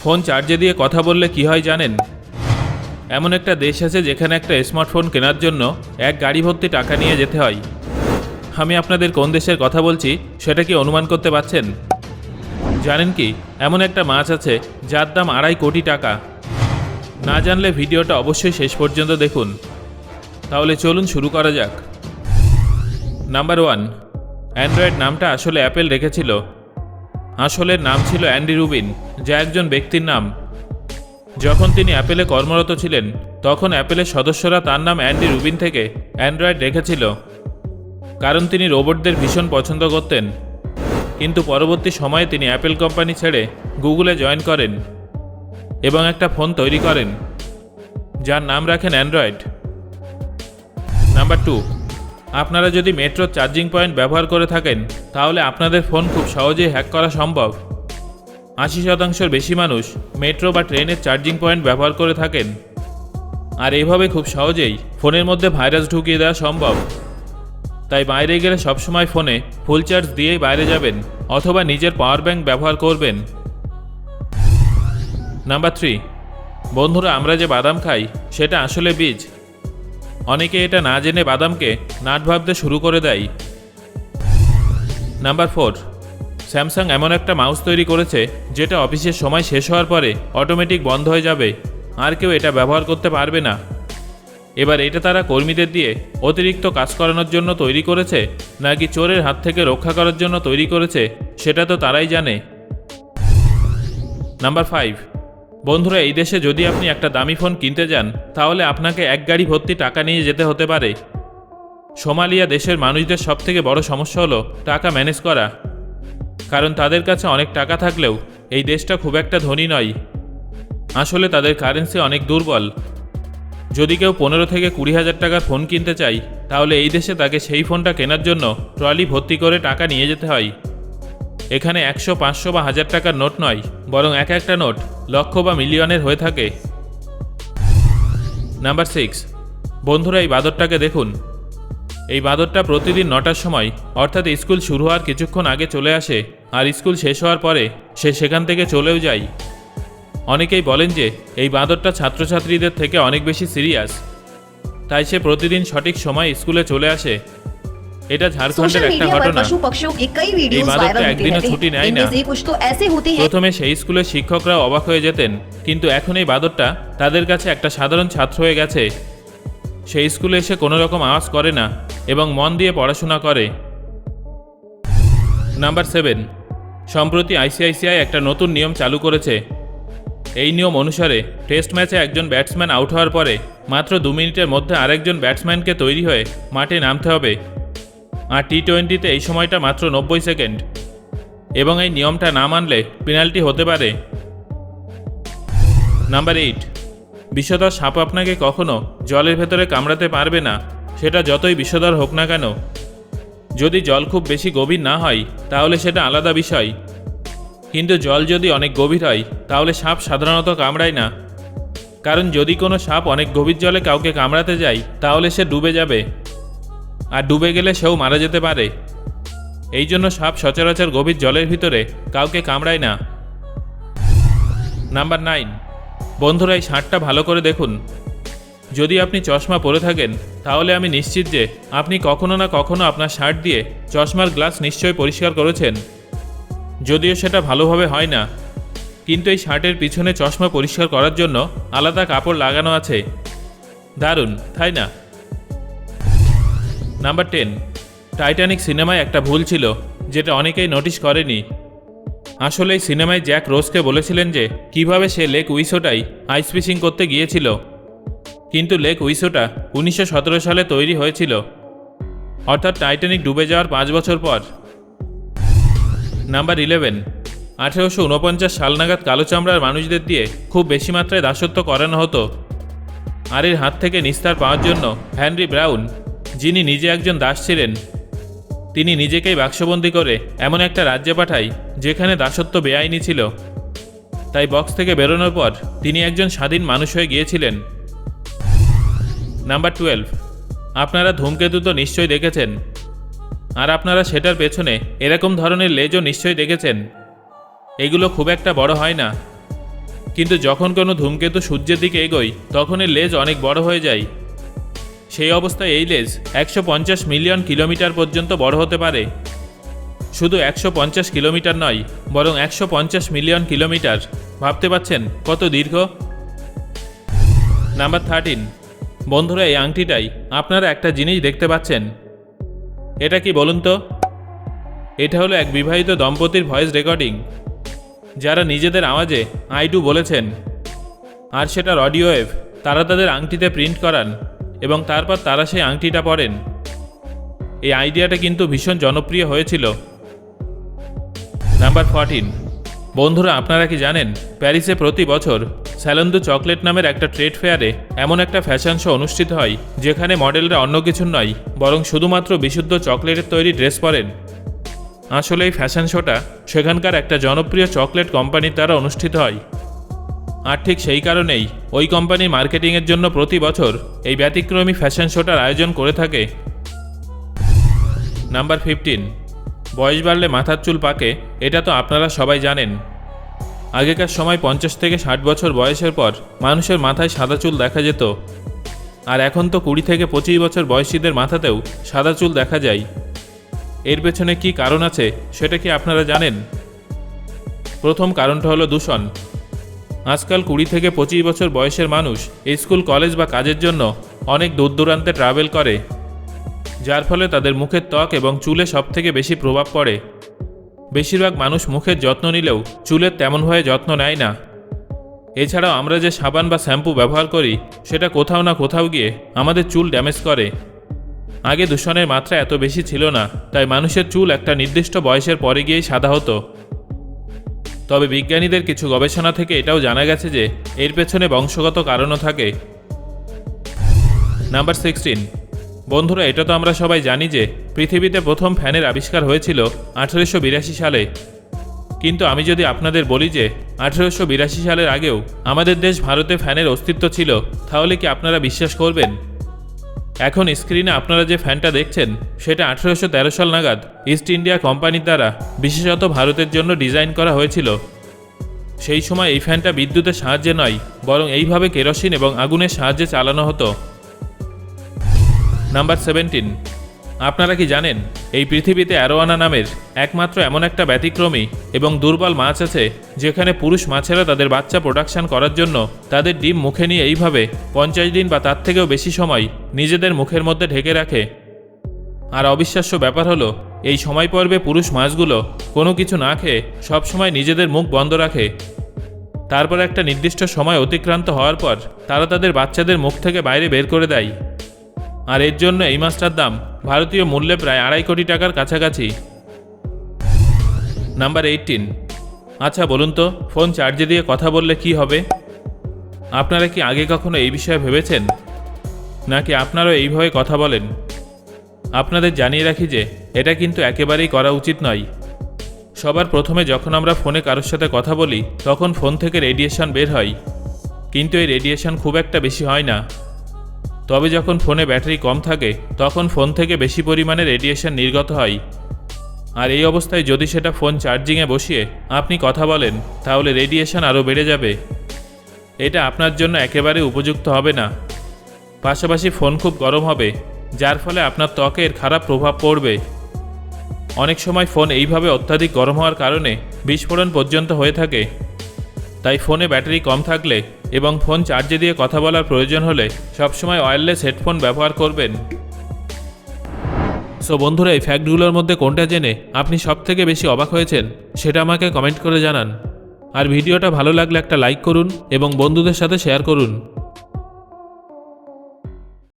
Phone চার্জে দিয়ে কথা বললে কি হয় জানেন? এমন একটা দেশ আছে যেখানে একটা স্মার্টফোন কেনার জন্য এক গাড়ি ভর্তি টাকা নিয়ে যেতে হয়। আমি আপনাদের কোন দেশের কথা বলছি সেটা কি অনুমান করতে পারছেন? জানেন কি, এমন একটা মাছ আছে যার দাম 2.5 কোটি টাকা। না জানলে ভিডিওটা অবশ্যই শেষ পর্যন্ত দেখুন। তাহলে চলুন শুরু করা যাক। নাম্বার 1, অ্যান্ড্রয়েড নামটা আসলে অ্যাপেল রেখেছিল। আসলের নাম ছিল অ্যান্ডি রুবিন, যা একজন ব্যক্তির নাম। যখন তিনি অ্যাপেলে কর্মরত ছিলেন তখন অ্যাপেলের সদস্যরা তার নাম অ্যান্ডি রুবিন থেকে অ্যান্ড্রয়েড রেখেছিল, কারণ তিনি রোবটদের ভীষণ পছন্দ করতেন। কিন্তু পরবর্তী সময়ে তিনি অ্যাপেল কোম্পানি ছেড়ে গুগলে জয়েন করেন এবং একটা ফোন তৈরি করেন যার নাম রাখেন অ্যান্ড্রয়েড। নাম্বার 2, আপনারা যদি মেট্রোর চার্জিং পয়েন্ট ব্যবহার করে থাকেন তাহলে আপনাদের ফোন খুব সহজেই হ্যাক করা সম্ভব। 80%-র বেশি মানুষ মেট্রো বা ট্রেনের চার্জিং পয়েন্ট ব্যবহার করে থাকেন, আর এইভাবে খুব সহজেই ফোনের মধ্যে ভাইরাস ঢুকিয়ে দেওয়া সম্ভব। তাই বাইরে গেলে সবসময় ফোনে ফুল চার্জ দিয়েই বাইরে যাবেন অথবা নিজের পাওয়ার ব্যাংক ব্যবহার করবেন। নাম্বার 3, বন্ধুরা, আমরা যে বাদাম খাই সেটা আসলে বীজ। অনেকে এটা না জেনে বাদামকে নাট ভাবতে শুরু করে দেয়। নাম্বার 4, স্যামসাং এমন একটা মাউস তৈরি করেছে যেটা অফিসের সময় শেষ হওয়ার পরে অটোমেটিক বন্ধ হয়ে যাবে, আর কেউ এটা ব্যবহার করতে পারবে না। এবার এটা তারা কর্মীদের দিয়ে অতিরিক্ত কাজ করানোর জন্য তৈরি করেছে নাকি চোরের হাত থেকে রক্ষা করার জন্য তৈরি করেছে সেটা তো তারাই জানে। নাম্বার 5, বন্ধুরা, এই দেশে যদি আপনি একটা দামি ফোন কিনতে যান তাহলে আপনাকে এক গাড়ি ভর্তি টাকা নিয়ে যেতে হতে পারে। সোমালিয়া দেশের মানুষদের সবথেকে বড় সমস্যা হলো টাকা ম্যানেজ করা, কারণ তাদের কাছে অনেক টাকা থাকলেও এই দেশটা খুব একটা ধনী নয়। আসলে তাদের কারেন্সি অনেক দুর্বল। যদি কেউ 15 থেকে 20,000 টাকার ফোন কিনতে চায় তাহলে এই দেশে তাকে সেই ফোনটা কেনার জন্য ট্রলি ভর্তি করে টাকা নিয়ে যেতে হয়। এখানে 100, 500 বা 1000 টাকার নোট নয়, বরং এক একটা নোট লক্ষ বা মিলিয়নের হয়ে থাকে। নাম্বার 6, বন্ধুরা, এই বাদরটাকে দেখুন। এই বাদরটা প্রতিদিন 9টার সময় অর্থাৎ স্কুল শুরু হওয়ার কিছুক্ষণ আগে চলে আসে, আর স্কুল শেষ হওয়ার পরে সে সেখান থেকে চলেও যায়। অনেকেই বলেন যে এই বাঁদরটা ছাত্রছাত্রীদের থেকে অনেক বেশি সিরিয়াস, তাই সে প্রতিদিন সঠিক সময় স্কুলে চলে আসে। এটা ঝাড়খণ্ডের একটা ঘটনা। এই বাঁদরটা একদিনও ছুটি নেয় না। প্রথমে সেই স্কুলের শিক্ষকরা অবাক হয়ে যেতেন, কিন্তু এখন এই বাঁদরটা তাদের কাছে একটা সাধারণ ছাত্র হয়ে গেছে। সেই স্কুলে এসে কোনো রকম আওয়াজ করে না এবং মন দিয়ে পড়াশোনা করে। নাম্বার 7, সম্প্রতি আইসিআইসিআই একটা নতুন নিয়ম চালু করেছে। এই নিয়ম অনুসারে টেস্ট ম্যাচে একজন ব্যাটসম্যান আউট হওয়ার পরে মাত্র 2 মিনিটের মধ্যে আরেকজন ব্যাটসম্যানকে তৈরি হয়ে মাঠে নামতে হবে, আর টি-20তে এই সময়টা মাত্র 90 সেকেন্ড, এবং এই নিয়মটা না মানলে পেনাল্টি হতে পারে। নাম্বার 8, বিষধর সাপ আপনাকে কখনো জলের ভেতরে কামড়াতে পারবে না, সেটা যতই বিষধর হোক না কেন। যদি জল খুব বেশি গভীর না হয় তাহলে সেটা আলাদা বিষয়, কিন্তু জল যদি অনেক গভীর হয় তাহলে সাপ সাধারণত কামড়ায় না, কারণ যদি কোনো সাপ অনেক গভীর জলে কাউকে কামড়াতে যায় তাহলে সে ডুবে যাবে, আর ডুবে গেলে সেও মারা যেতে পারে। এই জন্য সাপ সচরাচর গভীর জলের ভিতরে কাউকে কামড়ায় না। নাম্বার 9, বন্ধুরা, এই ষাঁড়টা ভালো করে দেখুন। যদি আপনি চশমা পরে থাকেন তাহলে আমি নিশ্চিত যে আপনি কখনো না কখনো আপনার শার্ট দিয়ে চশমার গ্লাস নিশ্চয়ই পরিষ্কার করেছেন, যদিও সেটা ভালোভাবে হয় না। কিন্তু এই শার্টের পিছনে চশমা পরিষ্কার করার জন্য আলাদা কাপড় লাগানো আছে। দারুণ, তাই না? নাম্বার 10, টাইটানিক সিনেমায় একটা ভুল ছিল যেটা অনেকেই নোটিশ করেনি। আসলে এই সিনেমায় জ্যাক রোজকে বলেছিলেন যে কিভাবে সে লেক উইসোটায় আইস ফিশিং করতে গিয়েছিল, কিন্তু লেক উইসোটা 1917 সালে তৈরি হয়েছিল, অর্থাৎ টাইটানিক ডুবে যাওয়ার 5 বছর পর। নাম্বার 11, 1849 সাল নাগাদ কালো চামড়ার মানুষদের দিয়ে খুব বেশি মাত্রায় দাসত্ব করানো হতো, আর এর হাত থেকে নিস্তার পাওয়ার জন্য হেনরি ব্রাউন, যিনি নিজে একজন দাস ছিলেন, তিনি নিজেকেই বাক্সবন্দি করে এমন একটা রাজ্যে পাঠায় যেখানে দাসত্ব বেআইনি ছিল। তাই বক্স থেকে বেরোনোর পর তিনি একজন স্বাধীন মানুষ হয়ে গিয়েছিলেন। নাম্বার 12, আপনারা ধূমকেতু তো নিশ্চয়ই দেখেছেন, আর আপনারা সেটার পেছনে এরকম ধরনের লেজও নিশ্চয়ই দেখেছেন। এগুলো খুব একটা বড় হয় না, কিন্তু যখন কোনো ধূমকেতু সূর্যের দিকে এগোয় তখন এর লেজ অনেক বড় হয়ে যায়। সেই অবস্থায় এই লেজ 150 মিলিয়ন কিলোমিটার পর্যন্ত বড় হতে পারে। শুধু 150 কিলোমিটার নয়, বরং 150 মিলিয়ন কিলোমিটার। ভাবতে পারছেন কত দীর্ঘ? নাম্বার 13। বন্ধুরা, এই আংটিটাই আপনারা একটা জিনিস দেখতে পাচ্ছেন। এটা কি বলুন তো? এটা হলো এক বিবাহিত দম্পতির ভয়েস রেকর্ডিং, যারা নিজেদের আওয়াজে আই ডু বলেছেন। আর সেটার অডিও ওয়েভ তারা তাদের আংটিতে প্রিন্ট করান এবং তারপর তারা সেই আংটিটা পরেন। এই আইডিয়াটা কিন্তু ভীষণ জনপ্রিয় হয়েছিল। নাম্বার 14। বন্ধুরা, আপনারা কি জানেন প্যারিসে প্রতি বছর স্যালন্দু চকলেট নামের একটা ট্রেড ফেয়ারে এমন একটা ফ্যাশন শো অনুষ্ঠিত হয় যেখানে মডেলরা অন্য কিছু নয়, বরং শুধুমাত্র বিশুদ্ধ চকলেটের তৈরি ড্রেস পরেন। আসলে এই ফ্যাশন শোটা সেখানকার একটা জনপ্রিয় চকলেট কোম্পানির দ্বারা অনুষ্ঠিত হয়। আর ঠিক সেই কারণেই ওই কোম্পানির মার্কেটিংয়ের জন্য প্রতি বছর এই ব্যতিক্রমী ফ্যাশন শোটার আয়োজন করে থাকে। নাম্বার 15। বয়স বাড়লে মাথার চুল পাকে, এটা তো আপনারা সবাই জানেন। আগেকার সময় 50 থেকে 60 বছর বয়সের পর মানুষের মাথায় সাদা চুল দেখা যেত, আর এখন তো 20 থেকে 25 বছর বয়সীদের মাথাতেও সাদা চুল দেখা যায়। এর পেছনে কি কারণ আছে সেটা কি আপনারা জানেন? প্রথম কারণটা হলো দূষণ। আজকাল 20 থেকে 25 বছর বয়সের মানুষ স্কুল, কলেজ বা কাজের জন্য অনেক দূর দূরান্তে ট্রাভেল করে, যার ফলে তাদের মুখের ত্বক এবং চুলে সবথেকে বেশি প্রভাব পড়ে। বেশিরভাগ মানুষ মুখের যত্ন নিলেও চুলের তেমনভাবে যত্ন নেয় না। এছাড়াও আমরা যে সাবান বা শ্যাম্পু ব্যবহার করি সেটা কোথাও না কোথাও গিয়ে আমাদের চুল ড্যামেজ করে। আগে দূষণের মাত্রা এত বেশি ছিল না, তাই মানুষের চুল একটা নির্দিষ্ট বয়সের পরে গিয়েই সাদা হতো। তবে বিজ্ঞানীদের কিছু গবেষণা থেকে এটাও জানা গেছে যে এর পেছনে বংশগত কারণও থাকে। নাম্বার 16। বন্ধুরা, এটা তো আমরা সবাই জানি যে পৃথিবীতে প্রথম ফ্যানের আবিষ্কার হয়েছিল 1882 সালে। কিন্তু আমি যদি আপনাদের বলি যে 1882 সালের আগেও আমাদের দেশ ভারতে ফ্যানের অস্তিত্ব ছিল, তাহলে কি আপনারা বিশ্বাস করবেন? এখন স্ক্রিনে আপনারা যে ফ্যানটা দেখছেন সেটা 1813 সাল নাগাদ ইস্ট ইন্ডিয়া কোম্পানির দ্বারা বিশেষত ভারতের জন্য ডিজাইন করা হয়েছিল। সেই সময় এই ফ্যানটা বিদ্যুতের সাহায্যে নয়, বরং এইভাবে কেরোসিন এবং আগুনের সাহায্যে চালানো হতো। নাম্বার 17। আপনারা কি জানেন এই পৃথিবীতে অ্যারোয়ানা নামের একমাত্র এমন একটা ব্যতিক্রমী এবং দুর্বল মাছ আছে যেখানে পুরুষ মাছেরা তাদের বাচ্চা প্রোডাকশন করার জন্য তাদের ডিম মুখে নিয়ে এইভাবে 50 দিন বা তার থেকেও বেশি সময় নিজেদের মুখের মধ্যে ঢেকে রাখে। আর অবিশ্বাস্য ব্যাপার হলো, এই সময় পর্বে পুরুষ মাছগুলো কোনো কিছু না খেয়ে সবসময় নিজেদের মুখ বন্ধ রাখে। তারপর একটা নির্দিষ্ট সময় অতিক্রান্ত হওয়ার পর তারা তাদের বাচ্চাদের মুখ থেকে বাইরে বের করে দেয়। আর এর জন্য এই মাছটার দাম ভারতীয় মূল্যে প্রায় 2.5 কোটি টাকার কাছাকাছি। নাম্বার 18। আচ্ছা বলুন তো, ফোন চার্জে দিয়ে কথা বললে কি হবে? আপনারা কি আগে কখনো এই বিষয়ে ভেবেছেন? নাকি আপনারাও এইভাবে কথা বলেন? আপনাদের জানিয়ে রাখি যে এটা কিন্তু একেবারেই করা উচিত নয়। সবার প্রথমে যখন আমরা ফোনে কারোর সাথে কথা বলি তখন ফোন থেকে রেডিয়েশন বের হয়, কিন্তু এই রেডিয়েশন খুব একটা বেশি হয় না। তবে যখন ফোনে ব্যাটারি কম থাকে তখন ফোন থেকে বেশি পরিমাণে রেডিয়েশন নির্গত হয়। আর এই অবস্থায় যদি সেটা ফোন চার্জিংয়ে বসিয়ে আপনি কথা বলেন তাহলে রেডিয়েশন আরও বেড়ে যাবে। এটা আপনার জন্য একেবারে উপযুক্ত হবে না। পাশাপাশি ফোন খুব গরম হবে, যার ফলে আপনার ত্বকের খারাপ প্রভাব পড়বে। অনেক সময় ফোন এইভাবে অত্যাধিক গরম হওয়ার কারণে বিস্ফোরণ পর্যন্ত হয়ে থাকে। তাই ফোনে ব্যাটারি কম থাকলে এবং ফোন চার্জে দিয়ে কথা বলার প্রয়োজন হলে সবসময় ওয়্যারলেস হেডফোন ব্যবহার করবেন। সো বন্ধুরা, এই ফ্যাক্টগুলোর মধ্যে কোনটা জেনে আপনি সবথেকে বেশি অবাক হয়েছেন সেটা আমাকে কমেন্ট করে জানান। আর ভিডিওটা ভালো লাগলে একটা লাইক করুন এবং বন্ধুদের সাথে শেয়ার করুন।